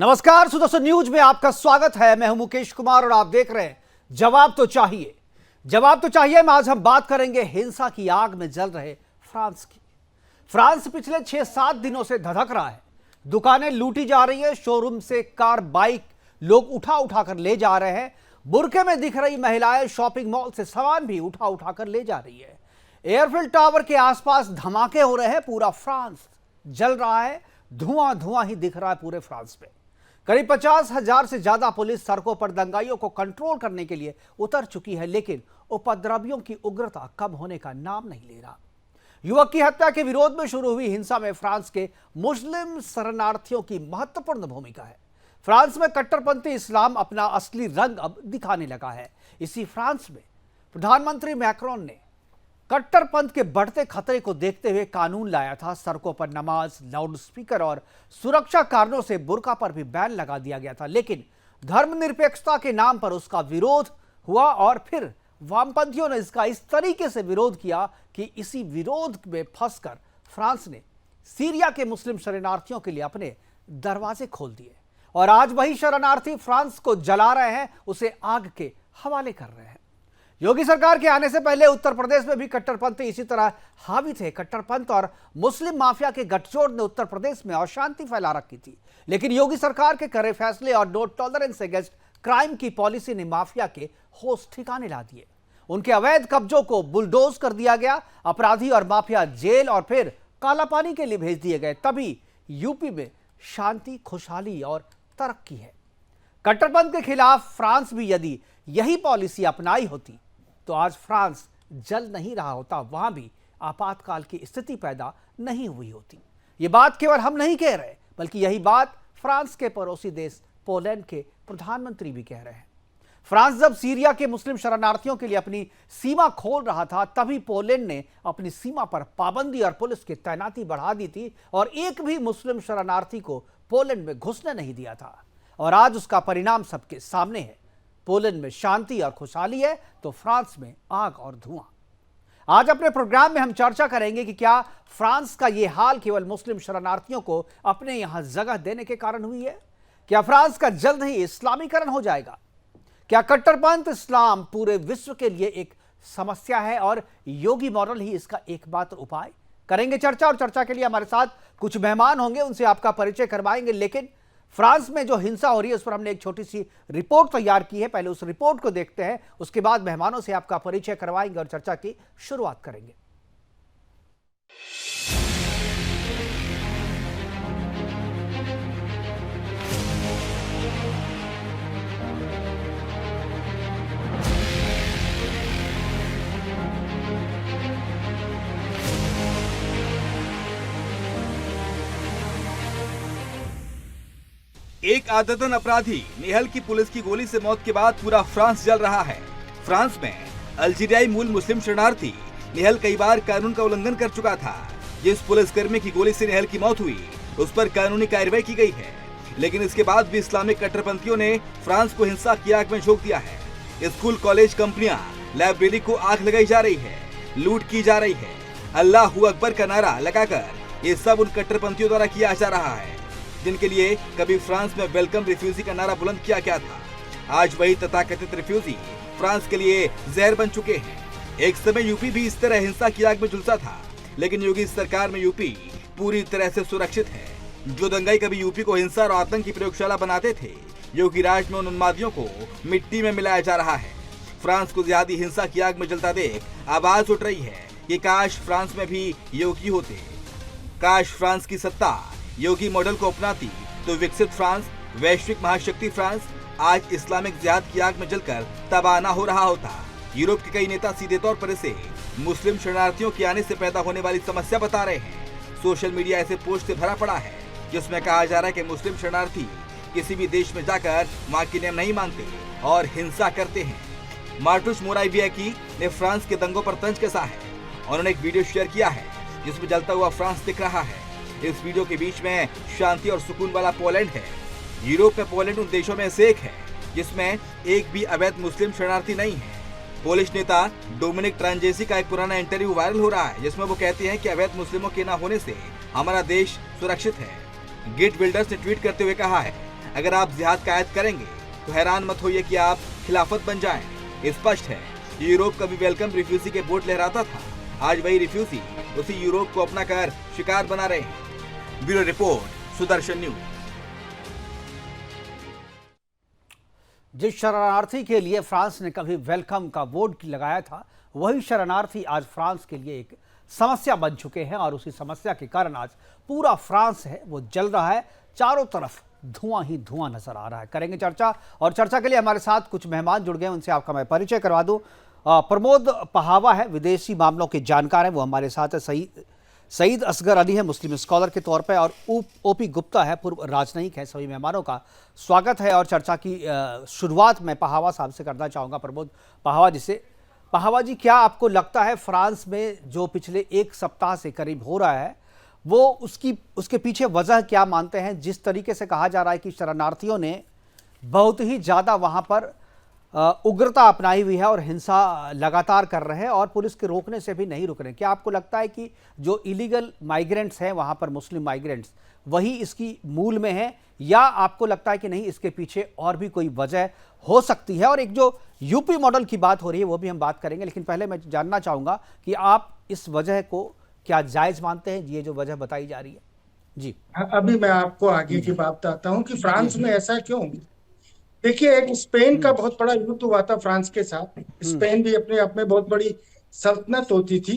नमस्कार सुदर्शन न्यूज में आपका स्वागत है। मैं हूं मुकेश कुमार और आप देख रहे हैं जवाब तो चाहिए। जवाब तो चाहिए में आज हम बात करेंगे हिंसा की आग में जल रहे फ्रांस की। फ्रांस पिछले 6-7 दिनों से धधक रहा है। दुकानें लूटी जा रही है, शोरूम से कार बाइक लोग उठा उठा कर ले जा रहे हैं। बुरके में दिख रही महिलाएं शॉपिंग मॉल से सामान भी उठा उठा कर ले जा रही है। एयरफिल टावर के आसपास धमाके हो रहे हैं, पूरा फ्रांस जल रहा है, धुआं धुआं ही दिख रहा है पूरे फ्रांस में। करीब 50,000 से ज्यादा पुलिस सड़कों पर दंगाइयों को कंट्रोल करने के लिए उतर चुकी है, लेकिन उपद्रवियों की उग्रता कम होने का नाम नहीं ले रहा। युवक की हत्या के विरोध में शुरू हुई हिंसा में फ्रांस के मुस्लिम शरणार्थियों की महत्वपूर्ण भूमिका है। फ्रांस में कट्टरपंथी इस्लाम अपना असली रंग अब दिखाने लगा है। इसी फ्रांस में प्रधानमंत्री मैक्रोन ने कट्टरपंथ के बढ़ते खतरे को देखते हुए कानून लाया था। सड़कों पर नमाज, लाउड स्पीकर और सुरक्षा कारणों से बुर्का पर भी बैन लगा दिया गया था, लेकिन धर्मनिरपेक्षता के नाम पर उसका विरोध हुआ और फिर वामपंथियों ने इसका इस तरीके से विरोध किया कि इसी विरोध में फंसकर फ्रांस ने सीरिया के मुस्लिम शरणार्थियों के लिए अपने दरवाजे खोल दिए और आज वही शरणार्थी फ्रांस को जला रहे हैं, उसे आग के हवाले कर रहे हैं। योगी सरकार के आने से पहले उत्तर प्रदेश में भी कट्टरपंथी इसी तरह हावी थे। कट्टरपंथ और मुस्लिम माफिया के गठजोड़ ने उत्तर प्रदेश में अशांति फैला रखी थी, लेकिन योगी सरकार के कड़े फैसले और नो टॉलरेंस अगेंस्ट क्राइम की पॉलिसी ने माफिया के होश ठिकाने ला दिए। उनके अवैध कब्जों को बुलडोज कर दिया गया, अपराधी और माफिया जेल और फिर काला पानी के लिए भेज दिए गए। तभी यूपी में शांति, खुशहाली और तरक्की है। कट्टरपंथ के खिलाफ फ्रांस भी यदि यही पॉलिसी अपनाई होती तो आज फ्रांस जल नहीं रहा होता, वहां भी आपातकाल की स्थिति पैदा नहीं हुई होती। ये बात केवल हम नहीं कह रहे, बल्कि यही बात फ्रांस के पड़ोसी देश पोलैंड के प्रधानमंत्री भी कह रहे हैं। फ्रांस जब सीरिया के मुस्लिम शरणार्थियों के लिए अपनी सीमा खोल रहा था, तभी पोलैंड ने अपनी सीमा पर पाबंदी और पुलिस की तैनाती बढ़ा दी थी और एक भी मुस्लिम शरणार्थी को पोलैंड में घुसने नहीं दिया था। और आज उसका परिणाम सबके सामने है। पोलैंड में शांति और खुशहाली है तो फ्रांस में आग और धुआं। आज अपने प्रोग्राम में हम चर्चा करेंगे कि क्या फ्रांस का यह हाल केवल मुस्लिम शरणार्थियों को अपने यहां जगह देने के कारण हुई है? क्या फ्रांस का जल्द ही इस्लामीकरण हो जाएगा? क्या कट्टरपंथ इस्लाम पूरे विश्व के लिए एक समस्या है और योगी मॉडल ही इसका एकमात्र उपाय? करेंगे चर्चा, और चर्चा के लिए हमारे साथ कुछ मेहमान होंगे, उनसे आपका परिचय करवाएंगे। लेकिन फ्रांस में जो हिंसा हो रही है उस पर हमने एक छोटी सी रिपोर्ट तैयार की है। पहले उस रिपोर्ट को देखते हैं, उसके बाद मेहमानों से आपका परिचय करवाएंगे और चर्चा की शुरुआत करेंगे। एक आदतन अपराधी नेहल की पुलिस की गोली से मौत के बाद पूरा फ्रांस जल रहा है। फ्रांस में अल्जीरियाई मूल मुस्लिम शरणार्थी नेहल कई बार कानून का उल्लंघन कर चुका था। जिस पुलिसकर्मी की गोली से नेहल की मौत हुई उस पर कानूनी कार्रवाई की गई है, लेकिन इसके बाद भी इस्लामिक कट्टरपंथियों ने फ्रांस को हिंसा की आग में झोंक दिया है। स्कूल, कॉलेज, कंपनियां, लाइब्रेरी को आग लगाई जा रही है, लूट की जा रही है। अल्लाहू अकबर का नारा लगाकर ये सब उन कट्टरपंथियों द्वारा किया जा रहा है जिनके लिए कभी फ्रांस में वेलकम रिफ्यूजी का नारा बुलंद किया गया था। आज वही तथाकथित रिफ्यूजी फ्रांस के लिए जहर बन चुके हैं। एक समय यूपी भी इस तरह हिंसा की आग में झुलसा था, लेकिन योगी सरकार में यूपी पूरी तरह से सुरक्षित है। जो दंगाई कभी यूपी को हिंसा और आतंक की प्रयोगशाला बनाते थे, योगी राज में उन उन्मादियों को मिट्टी में मिलाया जा रहा है। फ्रांस को जिहादी हिंसा की आग में जलता देख आवाज उठ रही है कि काश फ्रांस में भी योगी होते, काश फ्रांस की सत्ता योगी मॉडल को अपनाती तो विकसित फ्रांस, वैश्विक महाशक्ति फ्रांस आज इस्लामिक जिहाद की आग में जलकर तबाह न हो रहा होता। यूरोप के कई नेता सीधे तौर पर इसे मुस्लिम शरणार्थियों के आने से पैदा होने वाली समस्या बता रहे हैं। सोशल मीडिया ऐसे पोस्ट से भरा पड़ा है जिसमें कहा जा रहा है कि मुस्लिम शरणार्थी किसी भी देश में जाकर वहाँ की नियम नहीं मानते और हिंसा करते हैं। मार्टुस मोरावियाकी ने फ्रांस के दंगों पर तंज कसा है। उन्होंने एक वीडियो शेयर किया है जिसमें जलता हुआ फ्रांस दिख रहा है। इस वीडियो के बीच में शांति और सुकून वाला पोलैंड है। यूरोप में पोलैंड उन देशों में से एक है जिसमें एक भी अवैध मुस्लिम शरणार्थी नहीं है। पोलिश नेता डोमिनिक ट्रांजेसी का एक पुराना इंटरव्यू वायरल हो रहा है जिसमें वो कहते हैं कि अवैध मुस्लिमों के न होने से हमारा देश सुरक्षित है। गेट बिल्डर्स ने ट्वीट करते हुए कहा है, अगर आप जिहाद का ऐद करेंगे तो हैरान मत होइए कि आप खिलाफत बन जाएं। स्पष्ट है कि यूरोप कभी वेलकम रिफ्यूजी के बोट लहराता था, आज वही रिफ्यूजी उसी यूरोप को अपना कर शिकार बना रहे हैं। Bureau report, Sudarshan news. जिस शरणार्थी के लिए फ्रांस ने कभी वेलकम का बोर्ड लगाया था, वही शरणार्थी आज फ्रांस के लिए एक समस्या बन चुके हैं और उसी समस्या के कारण आज पूरा फ्रांस है वो जल रहा है। चारों तरफ धुआं ही धुआं नजर आ रहा है। करेंगे चर्चा, और चर्चा के लिए हमारे साथ कुछ मेहमान जुड़ गए हैं, उनसे आपका मैं परिचय करवा दूं। प्रमोद पहावा है, विदेशी मामलों के जानकार हैं, वो हमारे साथ है। सईद असगर अली है, मुस्लिम स्कॉलर के तौर पर, और ओपी गुप्ता है, पूर्व राजनयिक है। सभी मेहमानों का स्वागत है और चर्चा की शुरुआत मैं पहावा साहब से करना चाहूँगा। प्रमोद पहावा जी, क्या आपको लगता है फ्रांस में जो पिछले एक सप्ताह से करीब हो रहा है वो उसके पीछे वजह क्या मानते हैं? जिस तरीके से कहा जा रहा है कि शरणार्थियों ने बहुत ही ज़्यादा वहाँ पर उग्रता अपनाई हुई है और हिंसा लगातार कर रहे हैं और पुलिस के रोकने से भी नहीं रुक रहे हैं। क्या आपको लगता है कि जो इलीगल माइग्रेंट्स हैं वहाँ पर, मुस्लिम माइग्रेंट्स, वही इसकी मूल में है, या आपको लगता है कि नहीं इसके पीछे और भी कोई वजह हो सकती है? और एक जो यूपी मॉडल की बात हो रही है वो भी हम बात करेंगे, लेकिन पहले मैं जानना चाहूँगा कि आप इस वजह को क्या जायज़ मानते हैं, ये जो वजह बताई जा रही है? जी, अभी मैं आपको आगे की बात बताता हूँ कि फ्रांस में ऐसा क्यों। देखिए, एक स्पेन का बहुत बड़ा युद्ध हुआ था फ्रांस के साथ। स्पेन भी अपने आप में बहुत बड़ी सल्तनत होती थी।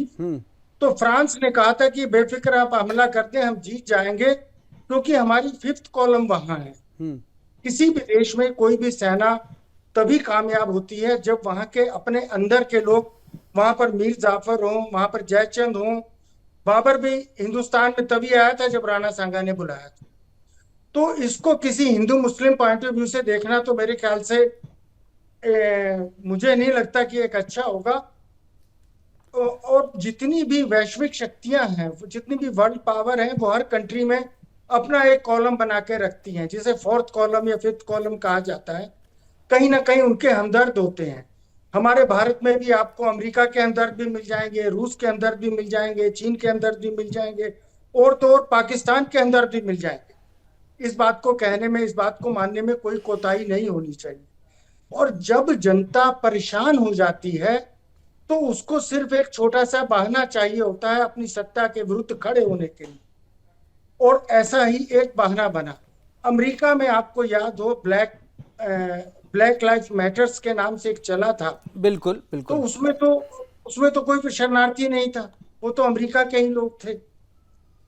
तो फ्रांस ने कहा था कि बेफिक्र आप हमला करते हैं, हम जीत जाएंगे, क्योंकि हमारी फिफ्थ कॉलम वहां है। किसी भी देश में कोई भी सेना तभी कामयाब होती है जब वहां के अपने अंदर के लोग, वहां पर मीर जाफर हो, वहां पर जयचंद हो। बाबर भी हिंदुस्तान में तभी आया था जब राणा सांगा ने बुलाया था। तो इसको किसी हिंदू मुस्लिम पॉइंट ऑफ व्यू से देखना तो मेरे ख्याल से मुझे नहीं लगता कि एक अच्छा होगा। और जितनी भी वैश्विक शक्तियां हैं, जितनी भी वर्ल्ड पावर है, वो हर कंट्री में अपना एक कॉलम बना के रखती हैं, जिसे फोर्थ कॉलम या फिफ्थ कॉलम कहा जाता है। कहीं ना कहीं उनके हमदर्द होते हैं। हमारे भारत में भी आपको अमेरिका के हमदर्द भी मिल जाएंगे, रूस के हमदर्द भी मिल जाएंगे, चीन के हमदर्द भी मिल जाएंगे, और तो और पाकिस्तान के हमदर्द भी मिल जाएंगे। इस बात को कहने में, इस बात को मानने में कोई कोताही नहीं होनी चाहिए। और जब जनता परेशान हो जाती है तो उसको सिर्फ एक छोटा सा बहाना चाहिए होता है अपनी सत्ता के विरुद्ध खड़े होने के लिए, और ऐसा ही एक बहाना बना। अमेरिका में आपको याद हो, ब्लैक लाइफ मैटर्स के नाम से एक चला था। बिल्कुल बिल्कुल। तो उसमें तो कोई शरणार्थी नहीं था, वो तो अमेरिका के ही लोग थे।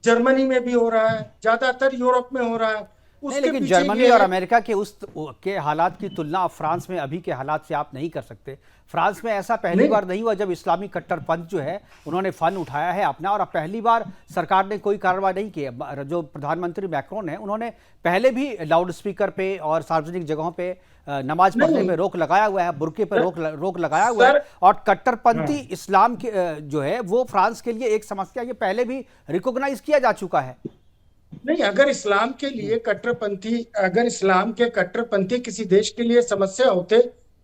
जर्मनी में भी हो रहा है, ज्यादातर यूरोप में हो रहा है। नहीं, लेकिन जर्मनी और अमेरिका के हालात की तुलना फ्रांस में अभी के हालात से आप नहीं कर सकते। फ्रांस में ऐसा पहली बार नहीं हुआ जब इस्लामी कट्टरपंथ जो है उन्होंने फन उठाया है अपना, और अब पहली बार सरकार ने कोई कार्रवाई नहीं की है। जो प्रधानमंत्री मैक्रोन है, उन्होंने पहले भी लाउड स्पीकर पे और सार्वजनिक जगहों पे नमाज पढ़ने में रोक लगाया हुआ है, बुर्के पे रोक लगाया हुआ है, और कट्टरपंथी इस्लाम के जो है वो फ्रांस के लिए एक समस्या, ये पहले भी रिकॉग्नाइज किया जा चुका है। नहीं, अगर इस्लाम के कट्टरपंथी किसी देश के लिए समस्या होते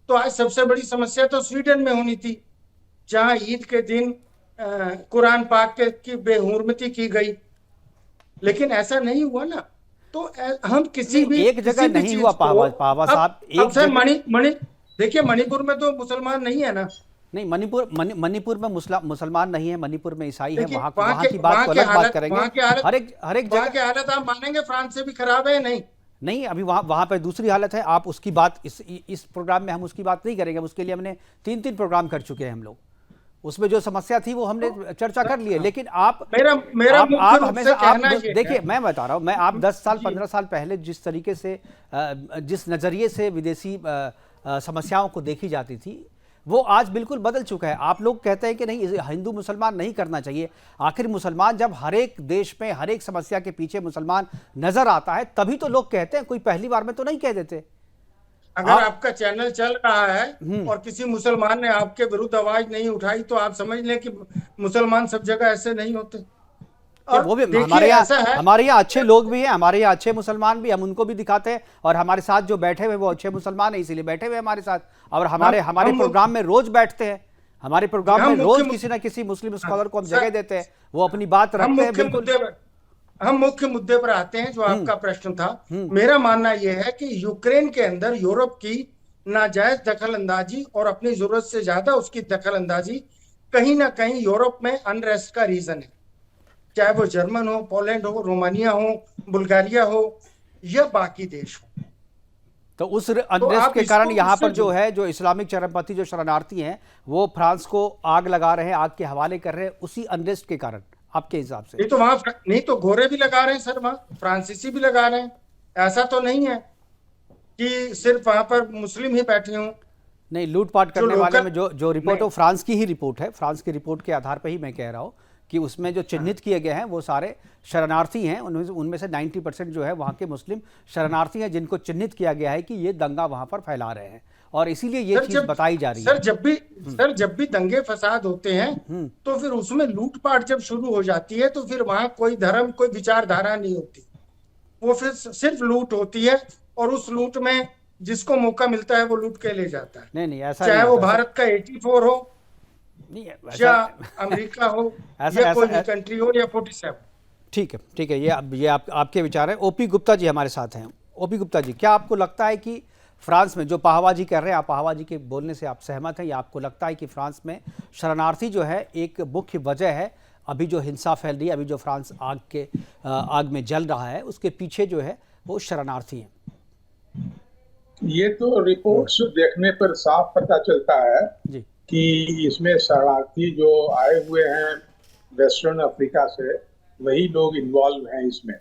तो आज सबसे बड़ी समस्या तो स्वीडन में होनी थी, जहां ईद के दिन कुरान पाक की बेहुरमती की गई। लेकिन ऐसा नहीं हुआ ना। तो हम किसी भी एक जगह नहीं हुआ पावा साहब, देखिए, मणिपुर में तो मुसलमान नहीं है ना। नहीं, मणिपुर में मुसलमान नहीं है, मणिपुर में ईसाई है। वहाँ की बात को अलग बात करेंगे। हर एक जगह की हालत आप मानेंगे फ्रांस से भी खराब है। नहीं, अभी वहाँ पर दूसरी हालत है। आप उसकी बात इस प्रोग्राम में हम उसकी बात नहीं करेंगे। उसके लिए हमने 3 प्रोग्राम कर चुके हैं हम लोग। उसमें जो समस्या थी वो हमने चर्चा कर ली है। लेकिन आप हमेशा देखिए, मैं बता रहा हूँ, मैं आप 10 साल 15 साल पहले जिस तरीके से, जिस नजरिए से विदेशी समस्याओं को देखी जाती थी, वो आज बिल्कुल बदल चुका है। आप लोग कहते हैं कि नहीं, हिंदू मुसलमान नहीं करना चाहिए। आखिर मुसलमान जब हर एक देश में हर एक समस्या के पीछे मुसलमान नजर आता है तभी तो लोग कहते हैं, कोई पहली बार में तो नहीं कह देते। अगर आपका चैनल चल रहा है और किसी मुसलमान ने आपके विरुद्ध आवाज नहीं उठाई तो आप समझ लें कि मुसलमान सब जगह ऐसे नहीं होते। और वो भी हमारे यहाँ अच्छे लोग भी हैं, हमारे यहाँ अच्छे मुसलमान भी, हम उनको भी दिखाते हैं, और हमारे साथ जो बैठे हुए वो अच्छे मुसलमान है, इसीलिए बैठे हुए हमारे साथ, और हमारे प्रोग्राम में रोज बैठते हैं। हमारे प्रोग्राम में रोज किसी ना किसी मुस्लिम स्कॉलर को हम जगह देते हैं, वो अपनी बात रखते हैं। बिल्कुल हम मुख्य मुद्दे पर आते हैं जो आपका प्रश्न था। मेरा मानना यह है कि यूक्रेन के अंदर यूरोप की नाजायज दखल अंदाजी और अपनी जरूरत से ज्यादा उसकी दखल अंदाजी कहीं ना कहीं यूरोप में अनरेस्ट का रीजन है। चाहे वो जर्मन हो, पोलैंड हो, रोमानिया हो, बुल्गारिया हो या बाकी देश हो। तो उस तो अनरेस्ट आप के कारण इसको यहाँ उससे पर जो है, जो इस्लामिक चरमपंथी जो शरणार्थी हैं वो फ्रांस को आग लगा रहे हैं, आग के हवाले कर रहे हैं उसी अनरेस्ट के कारण, आपके हिसाब से? नहीं तो गोरे भी लगा रहे हैं सर, वहां फ्रांसीसी भी लगा रहे हैं। ऐसा तो नहीं है कि सिर्फ वहां पर मुस्लिम ही बैठे हों। नहीं, लूटपाट जो करने वाले लोकल में जो रिपोर्ट है वो फ्रांस की ही रिपोर्ट है। फ्रांस की रिपोर्ट के आधार पर ही मैं कह रहा हूँ कि उसमें जो चिन्हित किए गए हैं वो सारे शरणार्थी हैं। उनमें से 90% जो है वहाँ के मुस्लिम शरणार्थी हैं जिनको चिन्हित किया गया है कि ये दंगा वहाँ पर फैला रहे हैं, और इसीलिए ये चीज़ बताई जा रही है। जब भी दंगे फसाद होते हैं तो फिर उसमें लूटपाट जब शुरू हो जाती है तो फिर वहां कोई धर्म, कोई विचारधारा नहीं होती। वो फिर सिर्फ लूट होती है, और उस लूट में जिसको मौका मिलता है वो लूट के ले जाता है। नहीं, ऐसा चाहे नहीं वो होता भारत का 84 हो नहीं, या ऐसा अमेरिका हो ऐसा या कोई भी ऐसा कंट्री हो या 47। ठीक है, ठीक है, ये आपके विचार हैं। ओपी गुप्ता जी हमारे साथ हैं। ओपी गुप्ता जी, क्या आपको लगता है कि फ्रांस में जो पाहवा जी कर रहे हैं, आप पाहवा जी के बोलने से आप सहमत हैं, या आपको लगता है कि फ्रांस में शरणार्थी जो है एक मुख्य वजह है, अभी जो हिंसा फैल रही है, अभी जो फ्रांस आग में जल रहा है, उसके पीछे जो है वो शरणार्थी हैं? ये तो रिपोर्ट्स देखने पर साफ पता चलता है जी। कि इसमें शरणार्थी जो आए हुए हैं वेस्टर्न अफ्रीका से, वही लोग इन्वॉल्व हैं इसमें।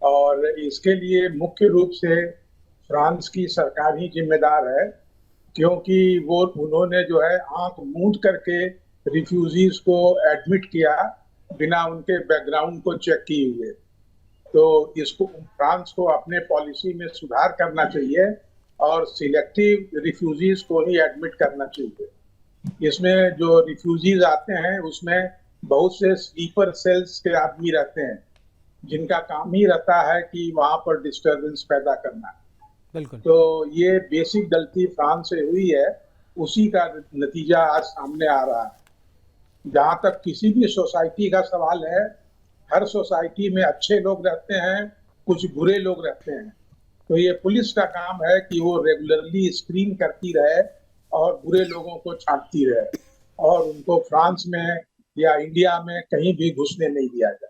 और इसके लिए मुख्य रूप से फ्रांस की सरकार ही जिम्मेदार है, क्योंकि उन्होंने जो है आंख मूंद करके रिफ्यूजीज को एडमिट किया बिना उनके बैकग्राउंड को चेक किए हुए। तो इसको फ्रांस को अपने पॉलिसी में सुधार करना चाहिए और सिलेक्टिव रिफ्यूजीज को ही एडमिट करना चाहिए। इसमें जो रिफ्यूजीज आते हैं उसमें बहुत से स्लीपर सेल्स के आदमी रहते हैं जिनका काम ही रहता है कि वहां पर डिस्टरबेंस पैदा करना। बिल्कुल। तो ये बेसिक गलती फ्रांस से हुई है, उसी का नतीजा आज सामने आ रहा है। जहां तक किसी भी सोसाइटी का सवाल है, हर सोसाइटी में अच्छे लोग रहते हैं, कुछ बुरे लोग रहते हैं। तो ये पुलिस का काम है कि वो रेगुलरली स्क्रीन करती रहे और बुरे लोगों को छांटती रहे, और उनको फ्रांस में या इंडिया में कहीं भी घुसने नहीं दिया जाए।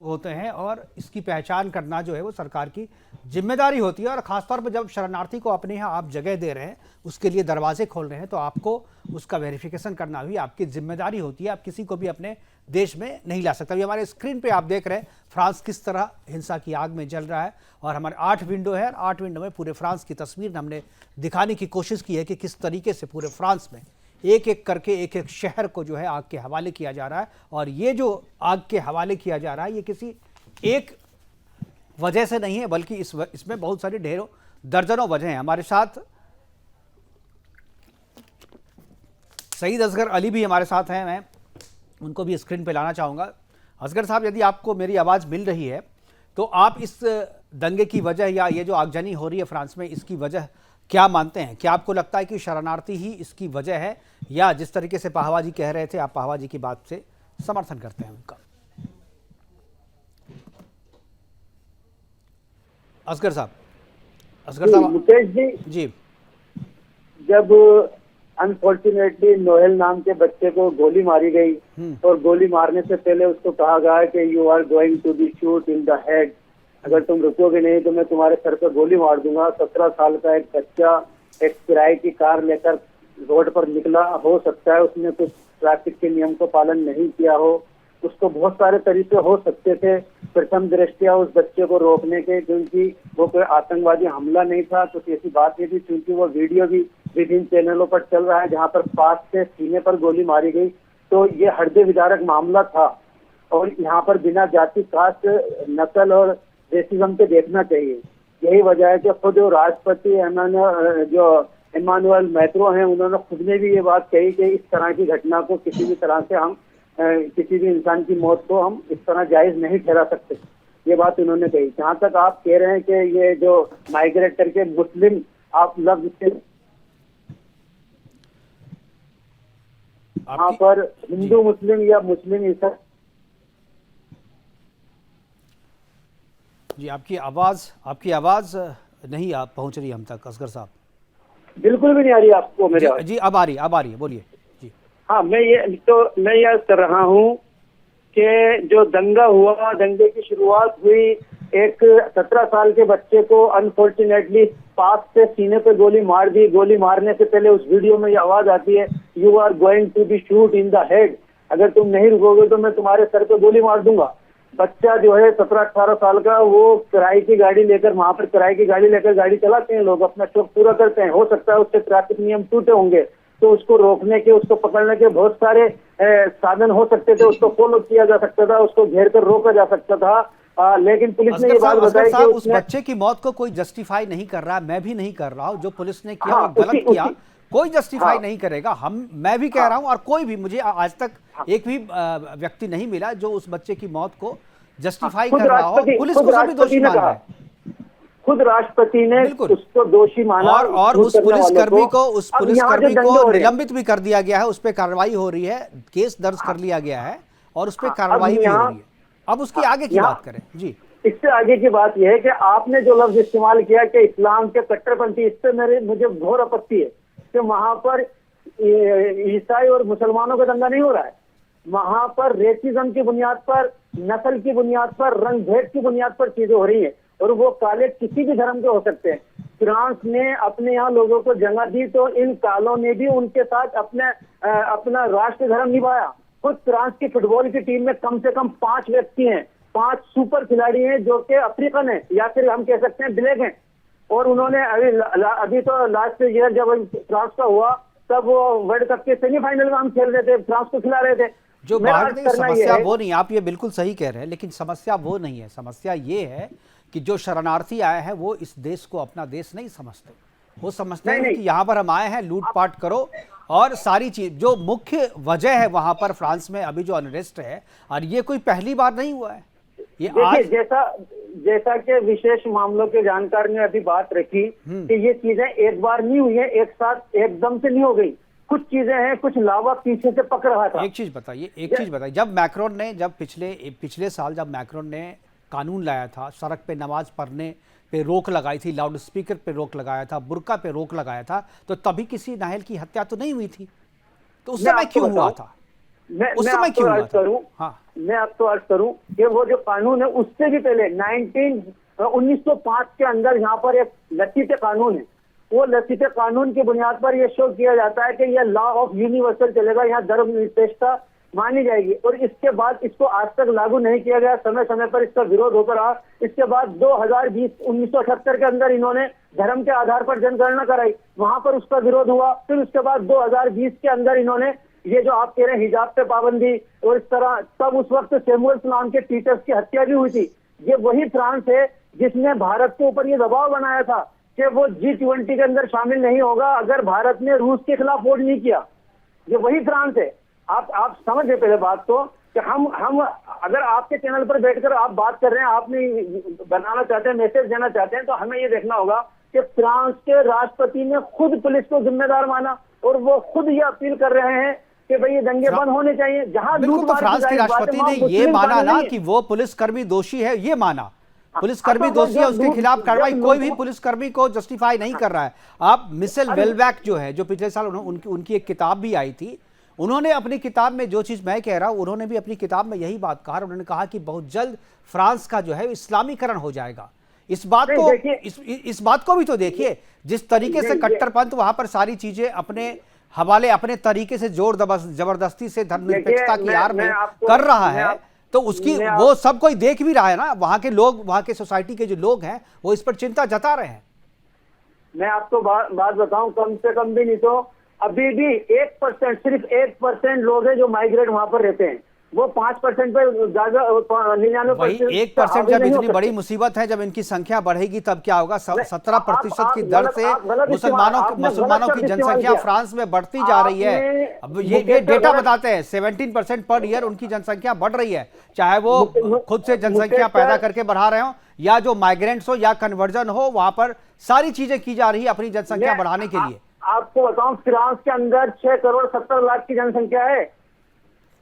होते हैं, और इसकी पहचान करना जो है वो सरकार की जिम्मेदारी होती है। और खासतौर पर जब शरणार्थी को अपने यहाँ आप जगह दे रहे हैं, उसके लिए दरवाजे खोल रहे हैं, तो आपको उसका वेरिफिकेशन करना भी आपकी जिम्मेदारी होती है। आप किसी को भी अपने देश में नहीं ला सकता। अभी हमारे स्क्रीन पे आप देख रहे हैं फ्रांस किस तरह हिंसा की आग में जल रहा है, और हमारे 8 विंडो है, 8 विंडो में पूरे फ्रांस की तस्वीर हमने दिखाने की कोशिश की है कि किस तरीके से पूरे फ्रांस में एक एक करके एक एक शहर को जो है आग के हवाले किया जा रहा है। और ये जो आग के हवाले किया जा रहा है ये किसी एक वजह से नहीं है, बल्कि इसमें बहुत सारी ढेरों दर्जनों वजह हैं। हमारे साथ सईद असगर अली भी हमारे साथ हैं, मैं उनको भी स्क्रीन पे लाना चाहूँगा। असगर साहब, यदि आपको मेरी आवाज़ मिल रही है तो आप इस दंगे की वजह या ये जो आगजनी हो रही है फ्रांस में, इसकी वजह क्या मानते हैं? क्या आपको लगता है कि शरणार्थी ही इसकी वजह है, या जिस तरीके से पाहवा जी कह रहे थे, आप पाहवा जी की बात से समर्थन करते हैं उनका? असगर साहब मुकेश जी, जब अनफॉर्चुनेटली नोएल नाम के बच्चे को गोली मारी गई, और गोली मारने से पहले उसको कहा गया कि you are going to be shoot in the head, अगर तुम रुकोगे नहीं तो मैं तुम्हारे सर पर गोली मार दूंगा। 17 साल का एक बच्चा एक किराए की कार लेकर रोड पर निकला, हो सकता है उसने कुछ ट्रैफिक के नियम को पालन नहीं किया हो, उसको बहुत सारे तरीके हो सकते थे प्रथम दृष्टिया उस बच्चे को रोकने के, क्योंकि वो कोई आतंकवादी हमला नहीं था, कुछ ऐसी बात नहीं थी, क्योंकि वो वीडियो भी विभिन्न चैनलों पर चल रहा है जहाँ पर पास से सीने पर गोली मारी गई। तो ये हृदय विदारक मामला था, और यहाँ पर बिना जाति, कास्ट, नस्ल और रेसिज्म के देखना चाहिए। यही वजह है कि खुद राष्ट्रपति इमानुएल मैक्रों हैं, उन्होंने खुद ने भी ये बात कही कि इस तरह की घटना को किसी भी तरह से हम किसी भी इंसान की मौत को हम इस तरह जायज नहीं ठहरा सकते, ये बात उन्होंने कही। जहाँ तक आप कह रहे हैं कि ये जो माइग्रेट करके मुस्लिम आप लफ्ज से वहाँ पर हिंदू मुस्लिम या मुस्लिम ईसाई। जी, आपकी आवाज नहीं आप पहुंच रही हम तक असगर साहब। बिल्कुल भी नहीं आ रही आपको मेरी आवाज? जी अब आ रही है, बोलिए जी। हाँ, मैं ये कर रहा हूँ कि जो दंगा हुआ, दंगे की शुरुआत हुई, एक 17 साल के बच्चे को अनफॉर्चुनेटली पास से सीने पे गोली मार दी। गोली मारने से पहले उस वीडियो में ये आवाज आती है, you are going to be shoot in the head, अगर तुम नहीं रुकोगे तो मैं तुम्हारे सर पे गोली मार दूंगा। बच्चा जो है 17-18 साल का, वो किराए की गाड़ी लेकर, वहां पर किराए की गाड़ी लेकर गाड़ी चलाते हैं लोग, अपना शौक पूरा करते हैं। हो सकता है उससे ट्रैफिक नियम टूटे होंगे, तो उसको रोकने के, उसको पकड़ने के बहुत सारे साधन हो सकते थे, उसको फॉलो किया जा सकता था, उसको घेर कर रोका जा सकता था। लेकिन पुलिस ने ये बात बताई कि उस बच्चे की मौत को कोई जस्टिफाई नहीं कर रहा, मैं भी नहीं कर रहा हूँ। जो पुलिस ने किया वो गलत किया, कोई जस्टिफाई नहीं करेगा। मैं भी कह रहा हूँ, और कोई भी, मुझे आज तक एक भी व्यक्ति नहीं मिला जो उस बच्चे की मौत को जस्टिफाई कर रहा हो। पुलिस को सभी दोषी मान रहा है। खुद राष्ट्रपति ने उसको दोषी माना, और उस पुलिसकर्मी को निलंबित भी कर दिया गया है, उस पर कार्रवाई हो रही है, केस दर्ज कर लिया गया है और उस पर कार्रवाई भी हो रही है। अब उसकी आगे की बात करें जी। इससे आगे की बात यह है कि आपने जो लफ्ज इस्तेमाल किया कि इस्लाम के कट्टरपंथी, इससे मुझे घोर आपत्ति है कि वहां पर ईसाई और मुसलमानों का दंगा नहीं हो रहा है। वहां पर रेसिज्म की बुनियाद पर, नस्ल की बुनियाद पर, रंग भेद की बुनियाद पर चीजें हो रही है, और वो काले किसी भी धर्म के हो सकते हैं। फ्रांस ने अपने यहाँ लोगों को जगह दी तो इन कालों ने भी उनके साथ अपना राष्ट्र धर्म निभाया। खुद फ्रांस की फुटबॉल की टीम में कम से कम 5 व्यक्ति हैं, 5 सुपर खिलाड़ी हैं जो कि अफ्रीकन है, या फिर हम कह सकते हैं ब्लैक हैं। और उन्होंने अभी तो लास्ट ईयर जब फ्रांस का हुआ, तब वो वर्ल्ड कप के सेमीफाइनल में हम खेल रहे थे, फ्रांस को खिला रहे थे। जो बाहर की समस्या वो नहीं, आप ये बिल्कुल सही कह रहे हैं, लेकिन समस्या वो नहीं है। समस्या ये है कि जो शरणार्थी आए हैं वो इस देश को अपना देश नहीं समझते। वो समझते हैं कि यहाँ पर हम आए हैं, लूटपाट करो और सारी चीज। जो मुख्य वजह है वहां पर फ्रांस में अभी जो अनरेस्ट है, और ये कोई पहली बार नहीं हुआ है, ये आज जैसा कि विशेष मामलों के जानकार ने अभी बात रखी कि ये चीजें एक बार नहीं हुई है, एक साथ एकदम से नहीं हो गई। कुछ चीजें हैं, कुछ लावा पीछे से पक रहा था। एक चीज बताइए, जब मैक्रोन ने, जब पिछले साल जब मैक्रोन ने कानून लाया था, सड़क पे नमाज पढ़ने पे रोक लगाई थी, लाउड स्पीकर पे रोक लगाया था, बुर्का पे रोक लगाया था, तो तभी किसी नाहल की हत्या तो नहीं हुई थी। तो उस समय क्यों हुआ था? उस समय क्यों हुआ था? मैं आपको अर्ज करूं कि वो जो कानून है उससे भी पहले 1905 के अंदर यहाँ पर एक लसीते कानून है। वो लसीते कानून की बुनियाद पर यह शो किया जाता है कि यह लॉ ऑफ यूनिवर्सल चलेगा, यहाँ धर्मनिरपेक्षता मानी जाएगी। और इसके बाद इसको आज तक लागू नहीं किया गया, समय समय पर इसका विरोध होता रहा। इसके बाद 1978 के अंदर इन्होंने धर्म के आधार पर जनगणना कराई, वहां पर उसका विरोध हुआ। फिर उसके बाद 2020 के अंदर इन्होंने ये जो आप कह रहे हैं हिजाब पे पाबंदी और इस तरह, तब उस वक्त सैमुअल नाम के टीचर्स की हत्या भी हुई थी। ये वही फ्रांस है जिसने भारत के ऊपर ये दबाव बनाया था कि वो G20 के अंदर शामिल नहीं होगा अगर भारत ने रूस के खिलाफ वोट नहीं किया। ये वही फ्रांस है। आप समझे पहले बात को कि हम अगर आपके चैनल पर बैठकर आप बात कर रहे हैं, आपने बनाना चाहते हैं, मैसेज देना चाहते हैं, तो हमें ये देखना होगा कि फ्रांस के राष्ट्रपति ने खुद पुलिस को जिम्मेदार माना और वो खुद ये अपील कर रहे हैं कि भाई ये दंगे बंद होने चाहिए। जहां तो फ्रांस के राष्ट्रपति ने ये माना ना कि वो पुलिसकर्मी दोषी है, ये माना पुलिसकर्मी दोषी है, उसके खिलाफ कार्रवाई। कोई भी पुलिसकर्मी को जस्टिफाई नहीं कर रहा है। आप मिशेल वेलबैक जो है, जो पिछले साल उनकी एक किताब भी आई थी, उन्होंने अपनी किताब में, जो चीज मैं कह रहा हूं, उन्होंने भी अपनी किताब में यही बात कहा। उन्होंने कहा कि बहुत जल्द फ्रांस का जो है इस्लामीकरण हो जाएगा। इस बात को भी तो देखिए, जिस तरीके से कट्टरपंथ वहां पर सारी चीजें अपने हवाले, अपने तरीके से जोर जबरदस्ती से धर्मनिरपेक्षता की आड़ में कर रहा है, तो उसकी वो सब कोई देख भी रहा है ना। वहां के लोग, वहां के सोसाइटी के जो लोग हैं, वो इस पर चिंता जता रहे हैं। मैं आपको बात बताऊं, कम से कम भी नहीं तो अभी भी 1%, सिर्फ 1% लोग हैं जो माइग्रेट वहां पर रहते हैं। वो 5% पे ज्यादा 99%। 1% जब इतनी बड़ी मुसीबत है, जब इनकी संख्या बढ़ेगी तब क्या होगा? 17% की दर से मुसलमानों की जनसंख्या फ्रांस में बढ़ती जा रही है। अब ये डेटा बताते हैं 17% पर ईयर उनकी जनसंख्या बढ़ रही है, चाहे वो खुद से जनसंख्या पैदा करके बढ़ा रहे हो या जो माइग्रेंट्स हो या कन्वर्जन हो, वहां पर सारी चीजें की जा रही है अपनी जनसंख्या बढ़ाने के लिए। आपको बताऊं, फ्रांस के अंदर 6,70,00,000 की जनसंख्या है,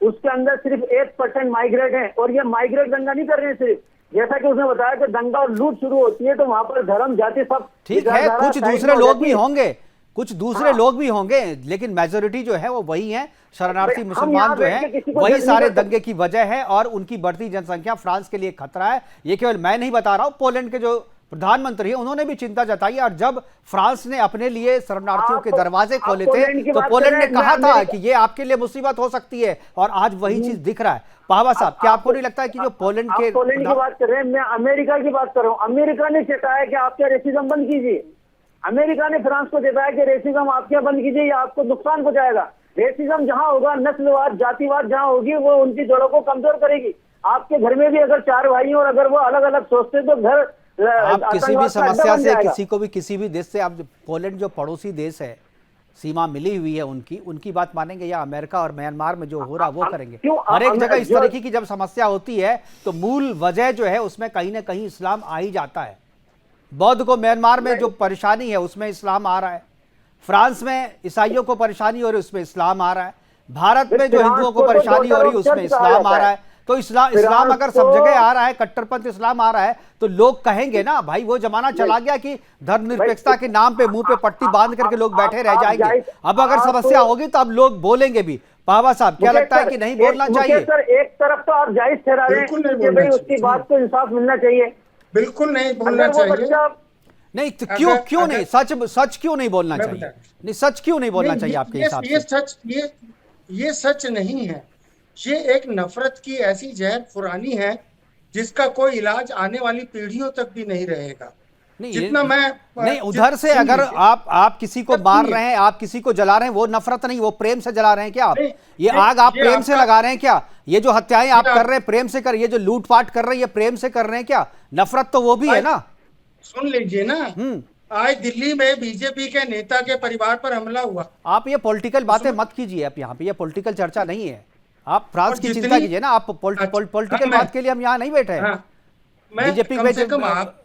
उसके अंदर सिर्फ 1% माइग्रेट है, और ये माइग्रेट दंगा नहीं कर रहे हैं सिर्फ, जैसा कि उसने बताया कि दंगा और लूट शुरू होती है तो वहां पर धर्म जाति सब ठीक है, कुछ दूसरे लोग भी होंगे, कुछ दूसरे लोग भी होंगे, लेकिन मेजोरिटी जो है वो वही है, शरणार्थी मुसलमान जो है वही सारे दंगे की वजह है, और उनकी बढ़ती जनसंख्या फ्रांस के लिए खतरा है। ये केवल मैं नहीं बता रहा हूं, पोलैंड के जो प्रधानमंत्री है उन्होंने भी चिंता जताई, और जब फ्रांस ने अपने लिए शरणार्थियों के दरवाजे खोले थे तो पोलैंड ने कहा था कि ये आपके लिए मुसीबत हो सकती है, और आज वही चीज दिख रहा है। पाहवा साहब, क्या आपको नहीं लगता है कि जो पोलैंड की बात कर रहे हैं, मैं अमेरिका की बात कर रहा हूँ। अमेरिका ने चेताया कि आप क्या रेसिज्म बंद कीजिए, अमेरिका ने फ्रांस को चेताया कि रेसिज्म आप क्या बंद कीजिए, या आपको नुकसान पहुंचाएगा। रेसिज्म जहां होगा, नस्लवाद जातिवाद जहां होगी, वो उनकी जड़ों को कमजोर करेगी। आपके घर में भी अगर 4 भाई और अगर वो अलग अलग सोचते तो घर आप किसी भी समस्या से किसी को भी किसी भी देश से, आप पोलैंड जो पड़ोसी देश है, सीमा मिली हुई है उनकी बात मानेंगे, या अमेरिका और म्यांमार में जो हो रहा वो करेंगे? हर एक जगह इस तरीके की जब समस्या होती है तो मूल वजह जो है उसमें कहीं ना कहीं इस्लाम आ ही जाता है। बौद्ध को म्यांमार में जो परेशानी है उसमें इस्लाम आ रहा है, फ्रांस में ईसाइयों को परेशानी हो रही है उसमें इस्लाम आ रहा है, भारत में जो हिंदुओं को परेशानी हो रही है उसमें इस्लाम आ रहा है। तो इस्लाम अगर सब जगह आ रहा है, कट्टरपंथ इस्लाम आ रहा है, तो लोग कहेंगे ना भाई वो जमाना चला गया कि धर्मनिरपेक्षता के नाम पे मुंह पे पट्टी बांध करके लोग बैठे रह जाएंगे। अब अगर समस्या होगी तो अब लोग बोलेंगे भी। पाहवा साहब, क्या लगता है कि नहीं बोलना चाहिए? सर, एक तरफ तो आप जायज ठहरा रहे हैं कि भाई उसकी बात को इंसाफ मिलना चाहिए, बिल्कुल नहीं बोलना चाहिए। नहीं तो क्यों नहीं, सच क्यों नहीं बोलना चाहिए? नहीं, सच क्यों नहीं बोलना चाहिए आपके हिसाब से? ये सच नहीं है, ये एक नफरत की ऐसी जहर पुरानी है जिसका कोई इलाज आने वाली पीढ़ियों तक भी नहीं रहेगा। नहीं, जितना मैं नहीं उधर से अगर आप किसी को मार रहे हैं, आप किसी को जला रहे हैं, वो नफरत नहीं, वो प्रेम से जला रहे हैं क्या आप? ये आग आप प्रेम से लगा रहे हैं क्या? ये जो हत्याएं आप कर रहे हैं प्रेम से कर, ये जो लूटपाट कर रहे हैं ये प्रेम से कर रहे हैं क्या? नफरत तो वो भी है ना। सुन लीजिए ना, आज दिल्ली में बीजेपी के नेता के परिवार पर हमला हुआ। आप ये पॉलिटिकल बातें मत कीजिए, आप यहाँ पे ये पॉलिटिकल चर्चा नहीं है, आप फ्रांस की चिंता कीजिए ना। आप पॉलिटिकल बात के लिए हम यहाँ नहीं बैठे हैं। बीजेपी कम से कम आप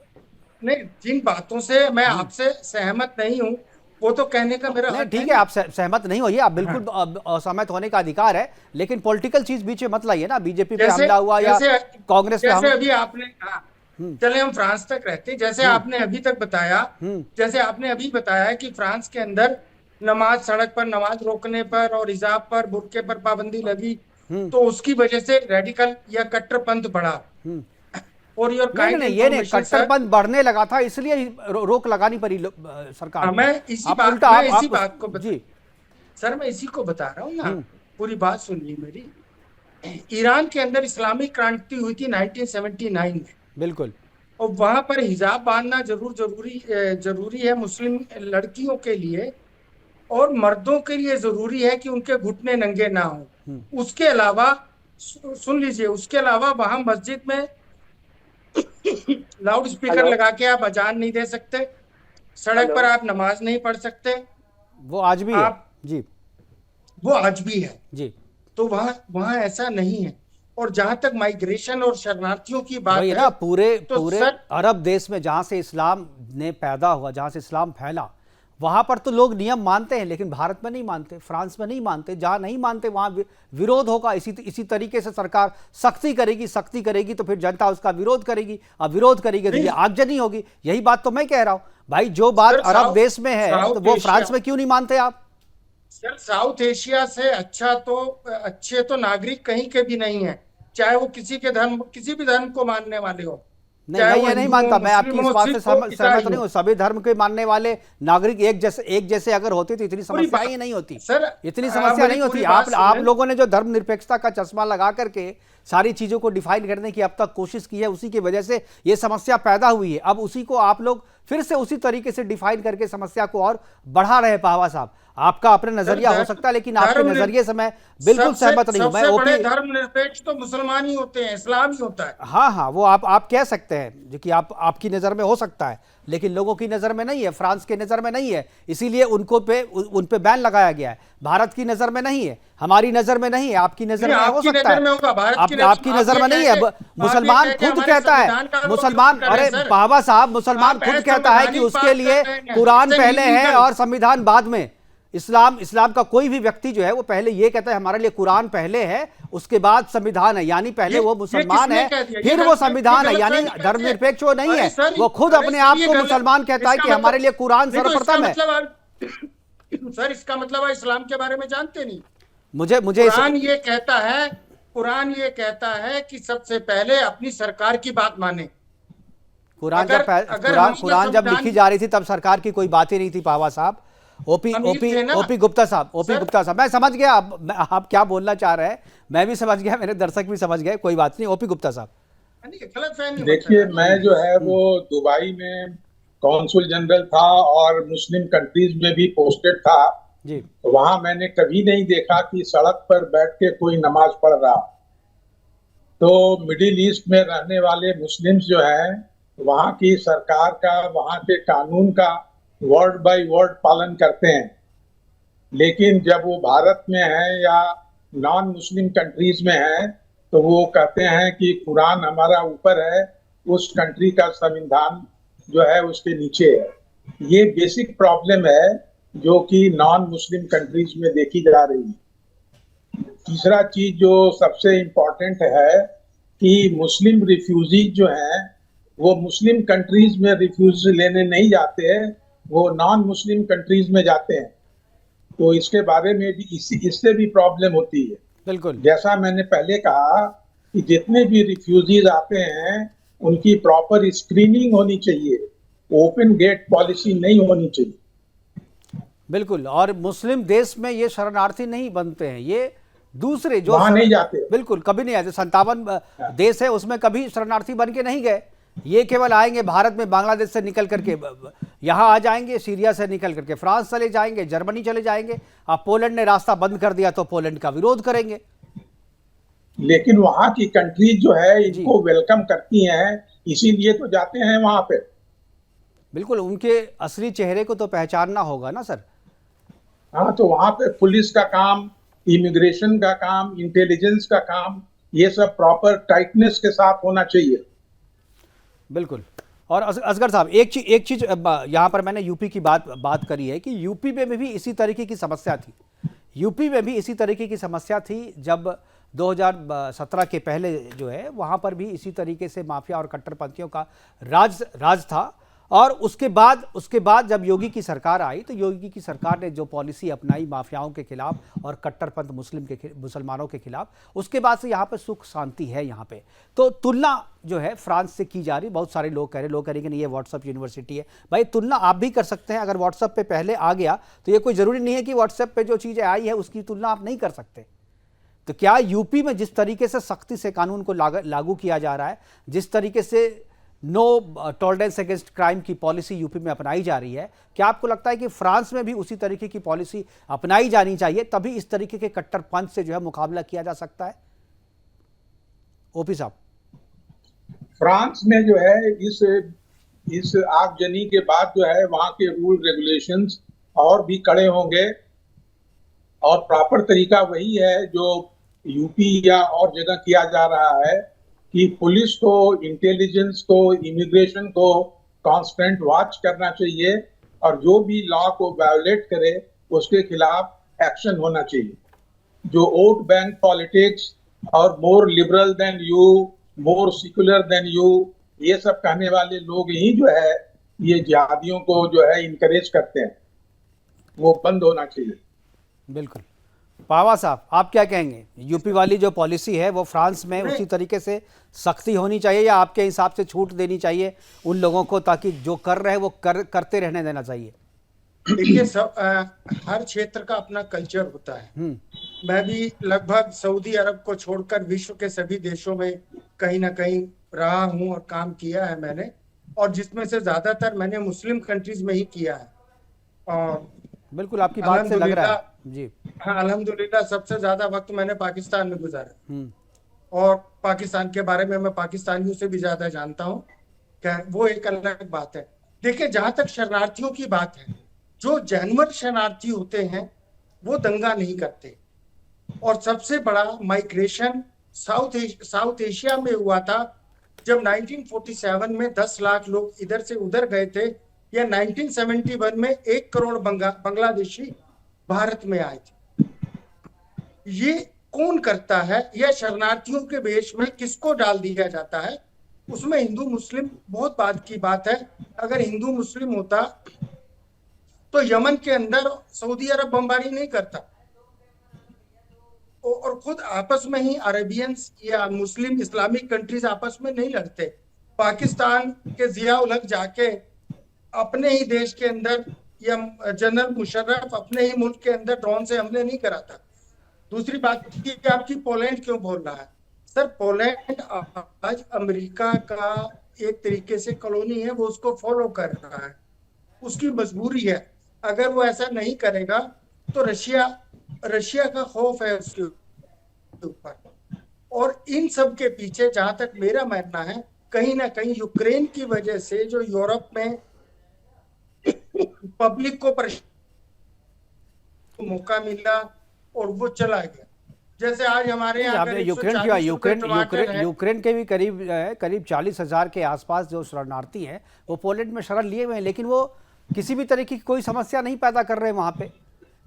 नहीं, जिन बातों से मैं आपसे सहमत नहीं हूँ वो तो कहने का मेरा हक ठीक है, आप सहमत नहीं होइए, आप बिल्कुल असहमत होने का अधिकार है, लेकिन पॉलिटिकल चीज बीच में मत लाइए ना। बीजेपी पे हमला हुआ या कांग्रेस पे जैसे अभी आपने चले हम फ्रांस तक रहते हैं, जैसे आपने अभी तक बताया, जैसे आपने अभी बताया कि फ्रांस के अंदर नमाज, सड़क पर नमाज रोकने पर और हिजाब पर, बुर्के पर पाबंदी लगी, तो उसकी वजह से रेडिकल या कट्टरपंथ बढ़ा। और ये नहीं, कट्टरपंथ बढ़ने लगा था इसलिए रोक लगानी पड़ी सरकार। मैं इसी बात को सर मैं इसी को बता रहा हूँ ना, पूरी बात सुनिए मेरी। ईरान के अंदर इस्लामिक क्रांति हुई थी 1979 में, बिल्कुल, और वहां पर हिजाब बांधना जरूरी है मुस्लिम लड़कियों के लिए, और मर्दों के लिए जरूरी है कि उनके घुटने नंगे ना हो। उसके अलावा सुन लीजिए, उसके अलावा वहां मस्जिद में लाउड स्पीकर लगा के आप अजान नहीं दे सकते, सड़क पर आप नमाज नहीं पढ़ सकते। वो आज भी है जी, वो आज भी है जी। तो वहां ऐसा नहीं है। और जहां तक माइग्रेशन और शरणार्थियों की बात है ना, पूरे अरब देश में जहां से इस्लाम ने पैदा हुआ, जहां से इस्लाम फैला, वहां पर तो लोग नियम मानते हैं, लेकिन भारत में नहीं मानते, फ्रांस में नहीं मानते। जहां नहीं मानते वहां विरोध होगा। इसी तरीके से सरकार सख्ती करेगी तो फिर जनता उसका विरोध करेगी, अब विरोध करेगी तो ये आगजनी होगी। यही बात तो मैं कह रहा हूं भाई, जो बात अरब देश में है तो वो फ्रांस में क्यों नहीं मानते आप? सर, साउथ एशिया से अच्छे तो नागरिक कहीं के भी नहीं है, चाहे वो किसी भी धर्म को मानने वाले हो। नहीं, मैं ये नहीं मानता, मैं आपकी इस बात से सहमत नहीं हूँ। सभी धर्म के मानने वाले नागरिक एक जैसे अगर होते तो इतनी समस्या ही नहीं होती सर, इतनी समस्या नहीं होती। आप लोगों ने जो धर्मनिरपेक्षता का चश्मा लगा करके सारी चीजों को डिफाइन करने की अब तक कोशिश की है, उसी की वजह से ये समस्या पैदा हुई है। अब उसी को आप लोग फिर से उसी तरीके से डिफाइन करके समस्या को और बढ़ा रहे हैं। पाहवा साहब, आपका अपना नजरिया हो सकता है, लेकिन आपके नजरिए से मैं बिल्कुल सहमत नहीं हूं। मैं बड़े धर्मनिरपेक्ष तो मुसलमान ही होते हैं, इस्लाम ही होता है। हाँ, वो आप कह सकते हैं, जो कि आपकी नजर में हो सकता है, लेकिन लोगों की नजर में नहीं है, फ्रांस की नजर में नहीं है, इसीलिए उन पे बैन लगाया गया है। भारत की नजर में नहीं है, हमारी नजर में नहीं है, आपकी नजर में हो आपकी सकता नजर में है, होगा, भारत की आपकी नजर में नहीं है। मुसलमान खुद कहता है, मुसलमान, अरे बाबा साहब, मुसलमान खुद कहता है कि उसके लिए कुरान पहले है और संविधान बाद में। इस्लाम का कोई भी व्यक्ति जो है वो पहले ये कहता है हमारे लिए कुरान पहले है, उसके बाद संविधान है, यानी पहले वो मुसलमान है फिर वो संविधान है, यानी धर्मनिरपेक्ष वो नहीं है, वो खुद अपने आप को मुसलमान कहता है कि हमारे लिए कुरान सर्वप्रथम है। सर इसका मतलब आप इस्लाम के बारे में जानते नहीं। मुझे कुरान ये कहता है कि सबसे पहले अपनी सरकार की बात माने। कुरान जब लिखी जा रही थी तब सरकार की कोई बात ही नहीं थी पावा साहब। ओपी गुप्ता साहब, मैं समझ गया आप क्या बोलना चाह रहे हैं, मैं भी समझ गया, मेरे दर्शक भी समझ गए, कोई बात नहीं। ओपी गुप्ता साहब, देखिए, मैं जो है वो दुबई में कॉन्सुल जनरल था और मुस्लिम कंट्रीज में भी पोस्टेड था जी। वहां मैंने कभी नहीं देखा कि सड़क पर बैठ के कोई नमाज पढ़ रहा। तो मिडिल ईस्ट में रहने वाले मुस्लिम्स जो हैं वहां की सरकार का, वहां के कानून का वर्ड बाय वर्ड पालन करते हैं, लेकिन जब वो भारत में है या नॉन मुस्लिम कंट्रीज में है तो वो कहते हैं कि कुरान हमारा ऊपर है, उस कंट्री का संविधान जो है उसके नीचे है। ये बेसिक प्रॉब्लम है जो कि नॉन मुस्लिम कंट्रीज में देखी जा रही है। तीसरा चीज जो सबसे इम्पोर्टेंट है कि मुस्लिम रिफ्यूजीज जो हैं वो मुस्लिम कंट्रीज में रिफ्यूज लेने नहीं जाते हैं, वो नॉन मुस्लिम कंट्रीज में जाते हैं। तो इसके बारे में भी इससे भी प्रॉब्लम होती है। बिल्कुल, जैसा मैंने पहले कहा कि जितने भी रिफ्यूजीज आते हैं उनकी प्रॉपर स्क्रीनिंग होनी चाहिए, ओपन गेट पॉलिसी नहीं होनी चाहिए। बिल्कुल, और मुस्लिम देश में ये शरणार्थी नहीं बनते हैं, ये दूसरे जो वहां नहीं जाते, बिल्कुल कभी नहीं आते। 57 देश है उसमें कभी शरणार्थी बन के नहीं गए, ये केवल आएंगे भारत में बांग्लादेश से निकल करके यहाँ आ जाएंगे, सीरिया से निकल करके फ्रांस चले जाएंगे, जर्मनी चले जाएंगे। अब पोलैंड ने रास्ता बंद कर दिया तो पोलैंड का विरोध करेंगे। लेकिन वहां की कंट्री जो है इनको वेलकम करती हैं, इसीलिए तो जाते हैं वहां पे। बिल्कुल, उनके असली चेहरे को तो पहचानना होगा ना सर। हाँ, तो वहां पे पुलिस का काम, इमिग्रेशन का काम, इंटेलिजेंस का काम, ये सब प्रॉपर टाइटनेस के साथ होना चाहिए। बिल्कुल। और असगर साहब, एक चीज यहाँ पर मैंने यूपी की बात करी है कि यूपी में भी इसी तरीके की समस्या थी। यूपी में भी इसी तरीके की समस्या थी जब 2017 के पहले जो है वहाँ पर भी इसी तरीके से माफिया और कट्टरपंथियों का राज था। और उसके बाद जब योगी की सरकार आई तो योगी की सरकार ने जो पॉलिसी अपनाई माफियाओं के खिलाफ और कट्टरपंथ मुसलमानों के खिलाफ, उसके बाद से यहाँ पर सुख शांति है। यहाँ पे तो तुलना जो है फ्रांस से की जा रही। बहुत सारे लोग करेंगे नहीं ये व्हाट्सएप यूनिवर्सिटी है। भाई, तुलना आप भी कर सकते हैं, अगर व्हाट्सएप पे पहले आ गया तो ये कोई ज़रूरी नहीं है कि व्हाट्सएप पे जो चीज़ें आई है उसकी तुलना आप नहीं कर सकते। तो क्या यूपी में जिस तरीके से सख्ती से कानून को लागू किया जा रहा है, जिस तरीके से नो टॉलरेंस अगेंस्ट क्राइम की पॉलिसी यूपी में अपनाई जा रही है, क्या आपको लगता है कि फ्रांस में भी उसी तरीके की पॉलिसी अपनाई जानी चाहिए, तभी इस तरीके के कट्टरपंथ से जो है मुकाबला किया जा सकता है? ओपी साहब, फ्रांस में जो है इस आगजनी के बाद जो है वहां के रूल रेगुलेशंस और भी कड़े होंगे और प्रॉपर तरीका वही है जो यूपी या और जगह किया जा रहा है कि पुलिस को, इंटेलिजेंस को, इमिग्रेशन को कांस्टेंट वॉच करना चाहिए और जो भी लॉ को वायोलेट करे उसके खिलाफ एक्शन होना चाहिए। जो वोट बैंक पॉलिटिक्स और more liberal than you, more secular than you, ये सब कहने वाले लोग ही जो है ये जिहादियों को जो है इनकरेज करते हैं, वो बंद होना चाहिए। बिल्कुल। पावा साहब, आप क्या कहेंगे? यूपी वाली जो पॉलिसी है वो फ्रांस में उसी तरीके से सख्ती होनी चाहिए या आपके हिसाब से छूट देनी चाहिए उन लोगों को, ताकि जो कर रहे हैं वो करते रहने देना चाहिए? देखिए, हर क्षेत्र का अपना कल्चर होता है। मैं भी लगभग सऊदी अरब को छोड़कर विश्व के सभी देशों में कहीं ना कहीं रहा हूं और काम किया है मैंने, और जिसमें से ज्यादातर मैंने मुस्लिम कंट्रीज में ही किया है। और बिल्कुल, आपकी बात से लग रहा है जी। हाँ, अल्हम्दुलिल्लाह सबसे ज्यादा वक्त मैंने पाकिस्तान में गुजारा और पाकिस्तान के बारे में मैं पाकिस्तानियों से भी ज्यादा जानता हूँ। वो एक अलग बात है। देखिए, जहां तक शरणार्थियों की बात है, जो जेन्युइन शरणार्थी होते हैं वो दंगा नहीं करते। और सबसे बड़ा माइग्रेशन साउथ एशिया में हुआ था, जब 1947 में 10 लाख लोग इधर से उधर गए थे, या 1971 में 1 करोड़ बांग्लादेशी भारत में आए थे। ये कौन करता है? यह शरणार्थियों के वेश में किसको डाल दिया जाता है? उसमें हिंदू मुस्लिम बहुत बात की बात है। अगर हिंदू मुस्लिम होता तो यमन के अंदर सऊदी अरब बमबारी नहीं करता, और खुद आपस में ही अरेबियंस या मुस्लिम इस्लामिक कंट्रीज आपस में नहीं लड़ते। पाकिस्तान के जिया उल हक जाके अपने ही देश के अंदर, या जनरल मुशर्रफ अपने ही मुल्क के अंदर ड्रोन से हमले नहीं कराता। दूसरी बात की आपकी पोलैंड क्यों बोल रहा है? सर, पोलैंड आज अमेरिका का एक तरीके से कॉलोनी है, वो उसको फॉलो कर रहा है, उसकी मजबूरी है। अगर वो ऐसा नहीं करेगा तो रशिया का खौफ है उसके ऊपर। और इन सब के पीछे जहां तक मेरा मानना है, कहीं ना कहीं यूक्रेन की वजह से जो यूरोप में पब्लिक को मौका मिला और वो चला गया। जैसे आज हमारे यहाँ यूक्रेन के भी करीब 40,000 के आसपास जो शरणार्थी हैं वो पोलैंड में शरण लिए हुए हैं, लेकिन वो किसी भी तरीके की कोई समस्या नहीं पैदा कर रहे वहां पे।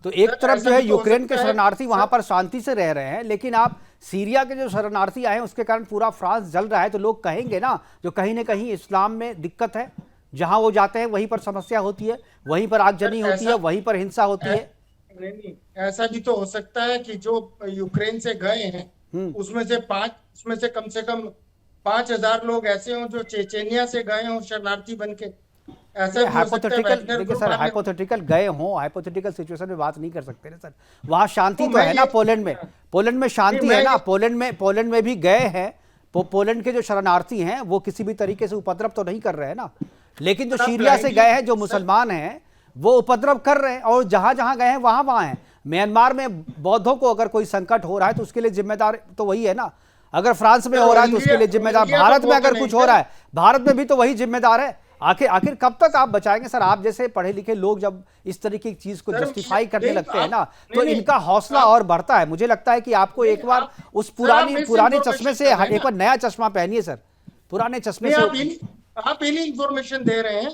तो एक तरफ जो है यूक्रेन के शरणार्थी वहां पर शांति से रह रहे हैं, लेकिन आप सीरिया के जो शरणार्थी आए हैं उसके कारण पूरा फ्रांस जल रहा है। तो लोग कहेंगे ना, जो कहीं ना कहीं इस्लाम में दिक्कत है, जहां वो जाते हैं वहीं पर समस्या होती है, वहीं पर आगजनी होती है, वहीं पर हिंसा होती है। नहीं, ऐसा भी तो हो सकता है कि जो यूक्रेन से गए हैं उसमें से कम 5,000 लोग ऐसे हों जो चेचेनिया से गए हों शरणार्थी बन के। ऐसा हाइपोथेटिकल, देखिए सर, हाइपोथेटिकल गए हों, हाइपोथेटिकल सिचुएशन में बात नहीं कर सकते ना सर। वहां शांति तो है ना, पोलैंड में शांति है ना। पोलैंड में भी गए हैं, पोलैंड के जो शरणार्थी हैं वो किसी भी तरीके से उपद्रव तो नहीं कर रहे हैं ना। लेकिन जो सीरिया से गए हैं, जो मुसलमान हैं, वो उपद्रव कर रहे हैं, और जहां जहां गए हैं वहां हैं। म्यांमार में बौद्धों को अगर कोई संकट हो रहा है तो उसके लिए जिम्मेदार तो वही है ना। अगर फ्रांस में हो रहा है तो उसके लिए जिम्मेदार, भारत में अगर कुछ हो रहा है भारत में भी तो वही जिम्मेदार है। आखिर कब तक आप बचाएंगे सर? आप जैसे पढ़े लिखे लोग जब इस तरीके की चीज को जस्टिफाई करने लगते हैं ना, तो इनका हौसला और बढ़ता है। मुझे लगता है कि आपको एक बार उस पुराने चश्मे से एक बार नया चश्मा पहनिए सर, पुराने चश्मे से। आप पहली इंफॉर्मेशन दे रहे हैं।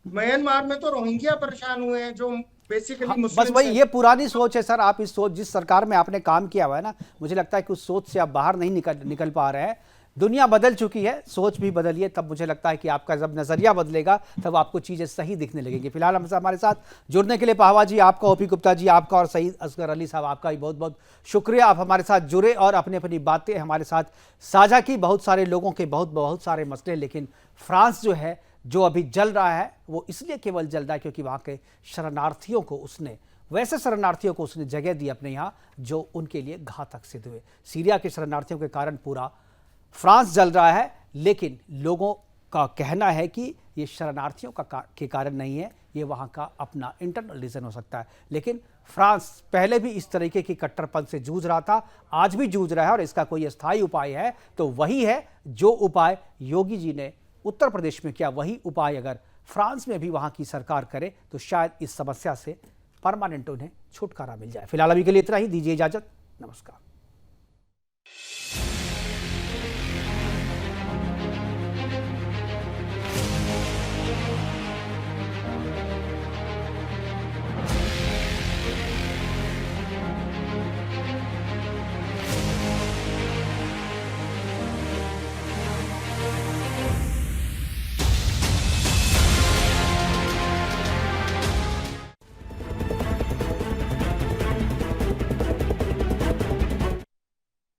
म्यांमार में तो रोहिंग्या परेशान हुए हैं, जो बेसिकली बस वही, ये पुरानी सोच है सर। आप इस सोच, जिस सरकार में आपने काम किया हुआ है ना, मुझे लगता है कि उस सोच से आप बाहर नहीं निकल पा रहे हैं। दुनिया बदल चुकी है, सोच भी बदलिए, तब मुझे लगता है कि आपका जब नजरिया बदलेगा तब आपको चीजें सही दिखने लगेंगी। फिलहाल हमारे साथ जुड़ने के लिए पाहवा जी आपका, ओपी गुप्ता जी आपका, और सईद असगर अली साहब आपका भी बहुत बहुत शुक्रिया। आप हमारे साथ जुड़े और अपनी अपनी बातें हमारे साथ साझा की। बहुत सारे लोगों के बहुत सारे मसले, लेकिन फ्रांस जो है, जो अभी जल रहा है, वो इसलिए केवल जल रहा है क्योंकि वहाँ के शरणार्थियों को वैसे शरणार्थियों को उसने जगह दी अपने यहाँ जो उनके लिए घातक सिद्ध हुए। सीरिया के शरणार्थियों के कारण पूरा फ्रांस जल रहा है, लेकिन लोगों का कहना है कि ये शरणार्थियों के कारण नहीं है, ये वहाँ का अपना इंटरनल रीजन हो सकता है। लेकिन फ्रांस पहले भी इस तरीके की कट्टरपंथ से जूझ रहा था, आज भी जूझ रहा है, और इसका कोई स्थायी उपाय है तो वही है जो उपाय योगी जी ने उत्तर प्रदेश में किया। वही उपाय अगर फ्रांस में भी वहाँ की सरकार करे तो शायद इस समस्या से परमानेंट उन्हें छुटकारा मिल जाए। फिलहाल अभी के लिए इतना ही, दीजिए इजाजत, नमस्कार।